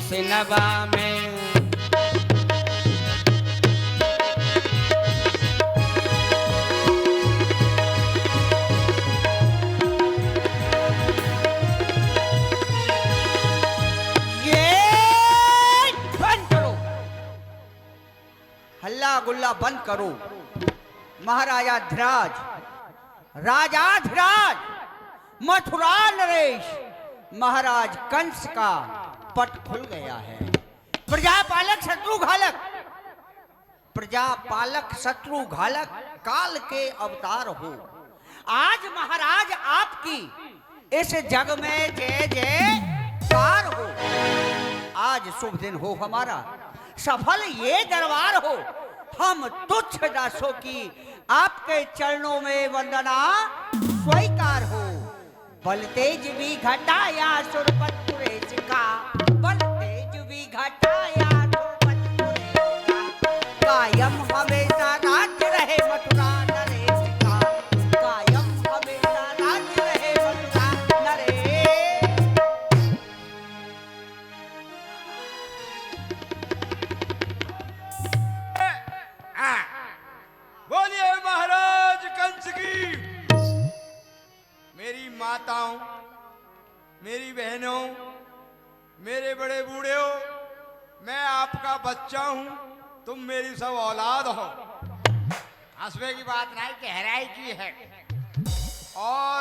इस नवा में। हल्ला गुल्ला बंद करो। महाराजा ध्राज, राजाधिराज मथुरा नरेश महाराज कंस का पट खुल गया है। प्रजापालक शत्रु घालक काल के अवतार हो। आज महाराज आपकी इस जग में जय जयकार हो। आज शुभ दिन हो हमारा, सफल ये दरबार हो। हम तुच्छ दासों की आपके चरणों में वंदना स्वीकार हो। बल तेज भी घटाया सुरपत सुरेश का, बल तेज भी घटाया सुरपत सुरेश का। कायम हमेशा राज्य रहे मथुरा नरेश का, कायम हमेशा राज्य रहे मथुरा नरेश। बोलिए महाराज कंस की। मेरी माताओं, मेरी बहनों, मेरे बड़े बूढ़े हो, मैं आपका बच्चा हूं, तुम मेरी सब औलाद हो। हंसवे की बात नहीं, गहराई की है। और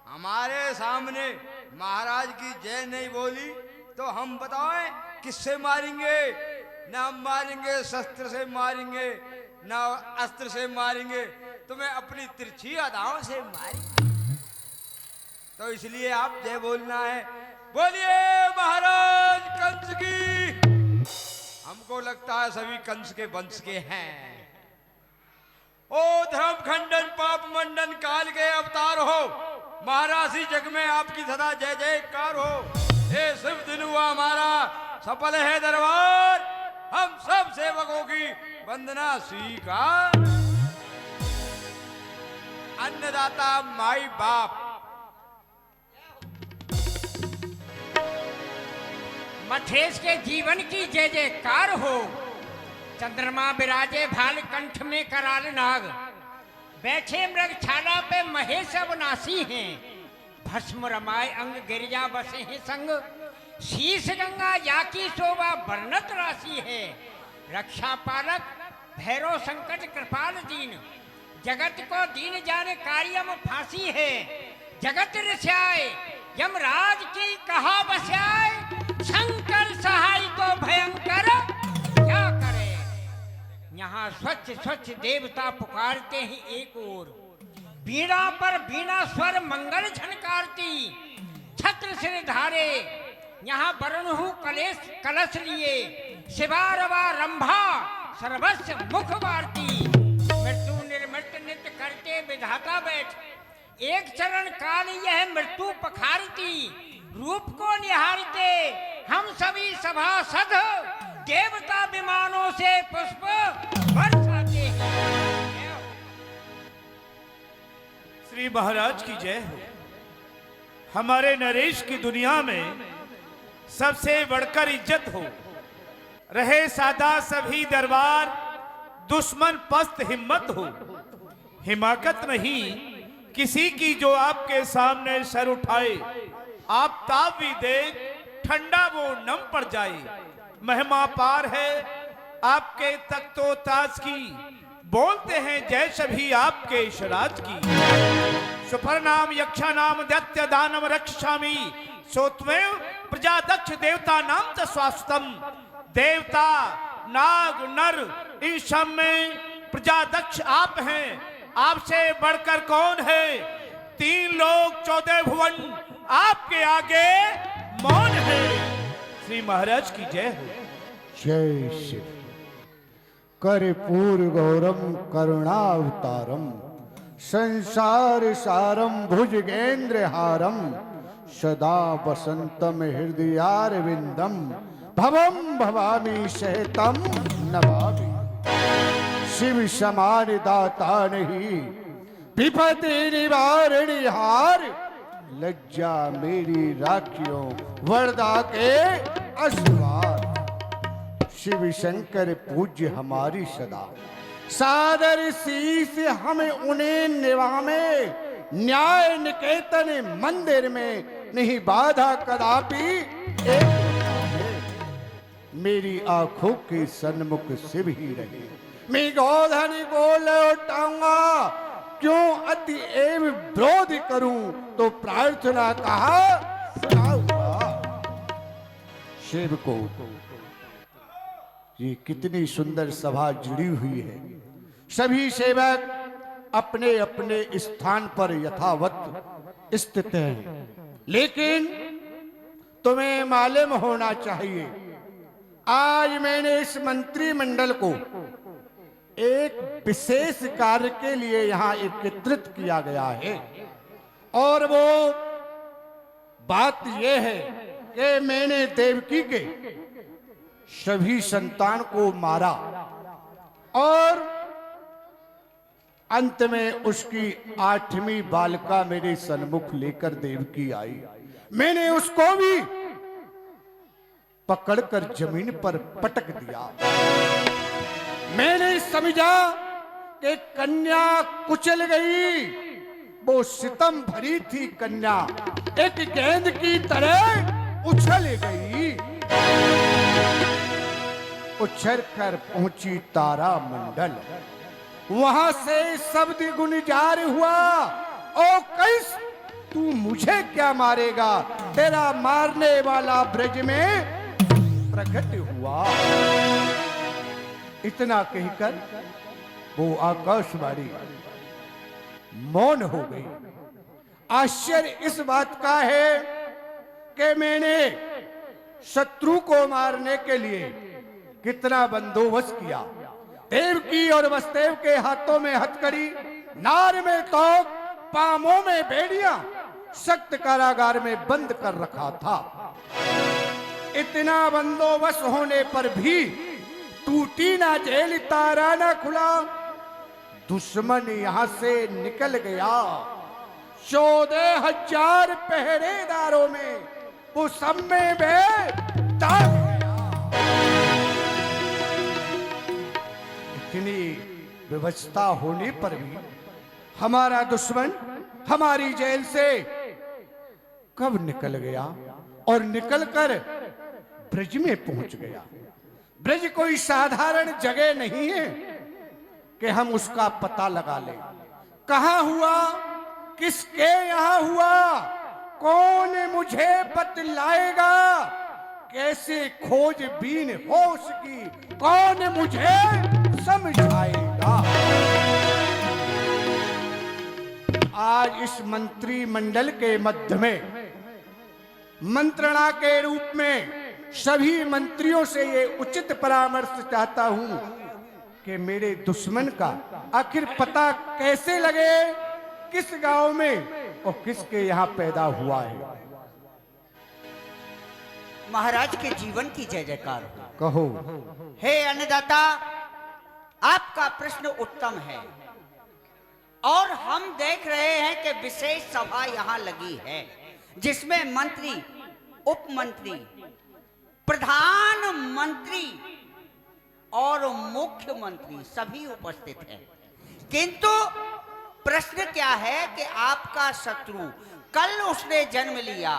हमारे सामने महाराज की जय नहीं बोली तो हम बताएं किससे मारेंगे? ना हम मारेंगे शस्त्र से मारेंगे, ना अस्त्र से मारेंगे, तुम्हें अपनी तिरछी अदाओं से मारेंगे। तो इसलिए आप जय बोलना है। बोलिए महाराज कंस की। हमको लगता है सभी कंस के वंश के हैं। ओ धर्म खंडन पाप मंडन काल के अवतार हो, महाराज इस जग में आपकी सदा जय जयकार हो। ये शुभ दिन हुआ हमारा, सफल है दरबार। हम सब सेवकों की वंदना स्वीकार। अन्नदाता माई बाप, मथेश के जीवन की जय जयकार हो। चंद्रमा विराजे भाल कंठ में कराल नाग, बैठे मृग छाला पे महेश अवनाशी हैं। भस्म रमाए अंग गिरिजा बसे हैं संग, शीश गंगा जाकी शोभा वर्णत राशि है। रक्षा पालक भैरव संकट कृपाल दीन, जगत को दीन जाने कार्यम फांसी है। जगत ऋषाय यमराज की कहा बस्याय, शंकर सहाय को भयंकर क्या करे। यहाँ स्वच्छ स्वच्छ देवता पुकारते हैं एक ओर, बीड़ा पर बीड़ा स्वर मंगल झनकारती। छत्र सिर धारे यहाँ बरनहु कलश लिए, शिवा रवा रंभा सर्वस्व मुख वारती। मृत्यु निर्मृत नित्य करते विधाता बैठ, एक चरण काल यह मृत्यु पखारती। रूप को निहारते हम सभी सभासद, देवता विमानों से पुष्प बरसाते हैं। श्री महाराज की जय हो। हमारे नरेश की दुनिया में सबसे बढ़कर इज्जत हो। रहे सादा सभी दरबार, दुश्मन पस्त हिम्मत हो। हिमाकत नहीं किसी की जो आपके सामने सर उठाए, आप ताप भी दे ठंडा वो नम पड़ जाए। महिमा पार है आपके तख्तो ताज की, बोलते हैं जय सभी आपके शराज की। सुपरनाम यक्षा नाम दैत्य दानव रक्षामि, सोत्वेव प्रजादक्ष देवता नाम च स्वास्थम। देवता नाग नर इन सब में प्रजादक्ष आप हैं, आपसे बढ़कर कौन है। 3 लोक 14 भुवन आपके आगे मौन है। श्री महाराज की जय हो। जय श्री कर्पूर गौरम करुणावतारम, संसार सारम भुजगेंद्र हारम, सदा वसंतम हृदयारविंदम, भवम भवामी सहितम नमामि। शिव समान दाता नहीं, विपत्ति निवारणी हार, लज्जा मेरी राखियों वरदा के असवार। शिव शंकर पूज्य हमारी सदा। सादर शीस हमें उन्हें निवामे, न्याय निकेतन मंदिर में नहीं बाधा कदापि एक। मेरी आंखों के सन्मुख शिव ही रहे, मैं गोधन को लौटाऊंगा, क्यों अति एव विरोध करूं तो प्रार्थना कहा सुनाऊंगा। शिव को ये कितनी सुंदर सभा जुड़ी हुई है। सभी सेवक अपने अपने स्थान पर यथावत स्थित हैं, लेकिन तुम्हें मालूम होना चाहिए आज मैंने इस मंत्रिमंडल को एक विशेष कार्य के लिए यहां एकत्रित किया गया है। और वो बात यह है कि मैंने देवकी के सभी संतान को मारा और अंत में उसकी 8वीं बालिका मेरे सन्मुख लेकर देवकी आई। मैंने उसको भी पकड़कर जमीन पर पटक दिया। मैंने समझा कि कन्या कुचल गई। वो सितम भरी थी कन्या, एक गेंद की तरह उछल गई। उछल कर पहुंची तारा मंडल, वहां से शब्द गुंजार हुआ, ओ कैस तू मुझे क्या मारेगा, तेरा मारने वाला ब्रज में प्रकट हुआ। इतना कहकर वो आकाशवाणी मौन हो गई। आश्चर्य इस बात का है कि मैंने शत्रु को मारने के लिए कितना बंदोबस्त किया। देवकी और वसुदेव के हाथों में हथकड़ी, नार में तोप, पामों में बेड़ियां, सख्त कारागार में बंद कर रखा था। इतना बंदोबस्त होने पर भी टूटी ना जेल, तारा ना खुला। दुश्मन यहां से निकल गया। 14,000 पहरेदारों में वो सब में दाग गया। इतनी व्यवस्था होने पर भी हमारा दुश्मन हमारी जेल से कब निकल गया और निकलकर ब्रज में पहुंच गया। ब्रज कोई साधारण जगह नहीं है कि हम उसका पता लगा लें। कहां हुआ, किसके यहां हुआ, कौन मुझे बतलाएगा। कैसे खोजबीन हो उसकी, कौन मुझे समझाएगा। आज इस मंत्रिमंडल के मध्य में मंत्रणा के रूप में सभी मंत्रियों से ये उचित परामर्श चाहता हूं कि मेरे दुश्मन का आखिर पता कैसे लगे, किस गांव में और किसके यहां पैदा हुआ है। महाराज के जीवन की जय जयकार हो। कहो। हे अन्नदाता, आपका प्रश्न उत्तम है और हम देख रहे हैं कि विशेष सभा यहां लगी है जिसमें मंत्री, उप मंत्री, प्रधानमंत्री और मुख्यमंत्री सभी उपस्थित हैं। किंतु प्रश्न क्या है कि आपका शत्रु कल उसने जन्म लिया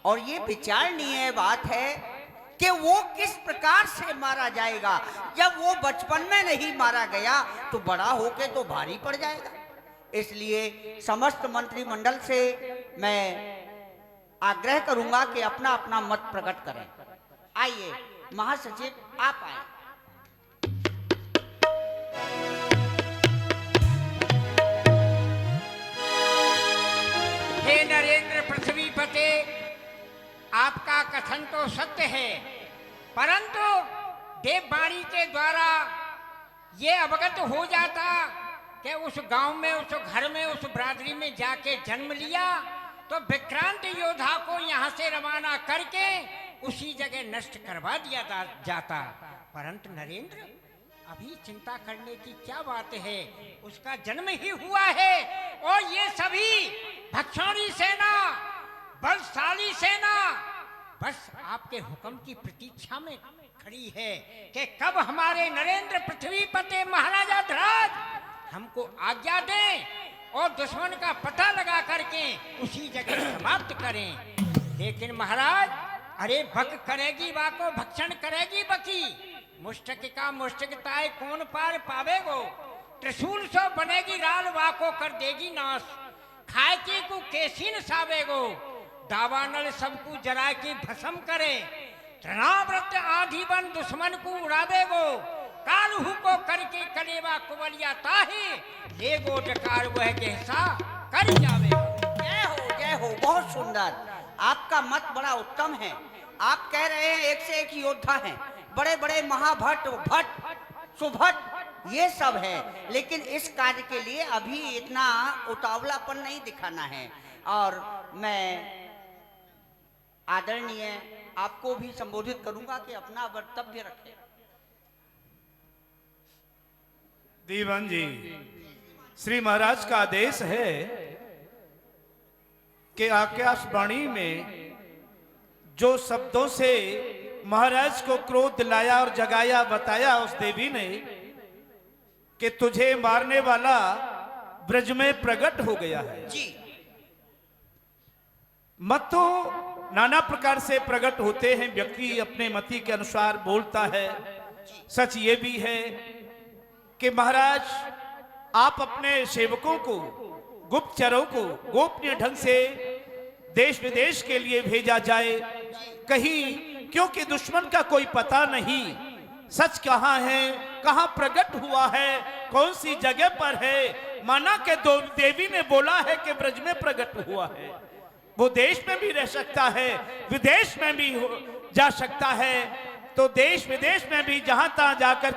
और ये विचारणीय बात है कि वो किस प्रकार से मारा जाएगा। जब वो बचपन में नहीं मारा गया तो बड़ा होके तो भारी पड़ जाएगा। इसलिए समस्त मंत्रिमंडल से मैं आग्रह करूंगा कि अपना अपना मत प्रकट करें। आइए महासचिव आप आए। हे नरेंद्र पृथ्वीपते, आपका कथन तो सत्य है, परंतु देववाणी के द्वारा ये अवगत हो जाता कि उस गांव में, उस घर में, उस बरादरी में जाके जन्म लिया तो विक्रांत योद्धा को यहाँ से रवाना करके उसी जगह नष्ट करवा दिया जाता। परंतु नरेंद्र, अभी चिंता करने की क्या बात है, उसका जन्म ही हुआ है और ये सभी भक्षौणी सेना, बलशाली सेना, बस आपके हुक्म की प्रतीक्षा में खड़ी है कि कब हमारे नरेंद्र पृथ्वीपति महाराजा ध्रुव हमको आज्ञा दें और दुश्मन का पता लगा करके उसी जगह समाप्त करें। लेकिन महाराज, अरे बक करेगी वाको भक्षण करेगी बकी, मुष्टक का मुष्टकताए कौन पार पावेगो, त्रिशूल सो बनेगी राल वाको कर देगी नाश, खाए की को केसी न सावेगो, दावानल सबको जरा के भस्म करे, तनाव्रत आधी बन दुश्मन को उड़ावेगो, कालहू को करके कलेवा कुवलिया ताहे, लेगो डकार वह जैसा कर जावेगो। जय हो, बहुत सुंदर। आपका मत बड़ा उत्तम है। आप कह रहे हैं एक से एक योद्धा हैं, बड़े बड़े महाभट, भट्ट, सुभट, ये सब है, लेकिन इस कार्य के लिए अभी इतना उतावलापन नहीं दिखाना है। और मैं आदरणीय आपको भी संबोधित करूंगा कि अपना वक्तव्य रखें। दीवान जी, श्री महाराज का आदेश है कि आकाशवाणी में जो शब्दों से महाराज को क्रोध दिलाया और जगाया, बताया उस देवी ने कि तुझे मारने वाला ब्रज में प्रकट हो गया है। जी, मत तो नाना प्रकार से प्रकट होते हैं, व्यक्ति अपने मति के अनुसार बोलता है। सच ये भी है कि महाराज आप अपने सेवकों को, गुप्तचरों को गोपनीय ढंग से देश विदेश के लिए भेजा जाए, कहीं, क्योंकि दुश्मन का कोई पता नहीं सच कहाँ है, कहाँ प्रकट हुआ है, कौन सी जगह पर है। माना कि देवी ने बोला है कि ब्रज में प्रकट हुआ है, वो देश में भी रह सकता है, विदेश में भी जा सकता है, तो देश विदेश में भी जहां तहां जाकर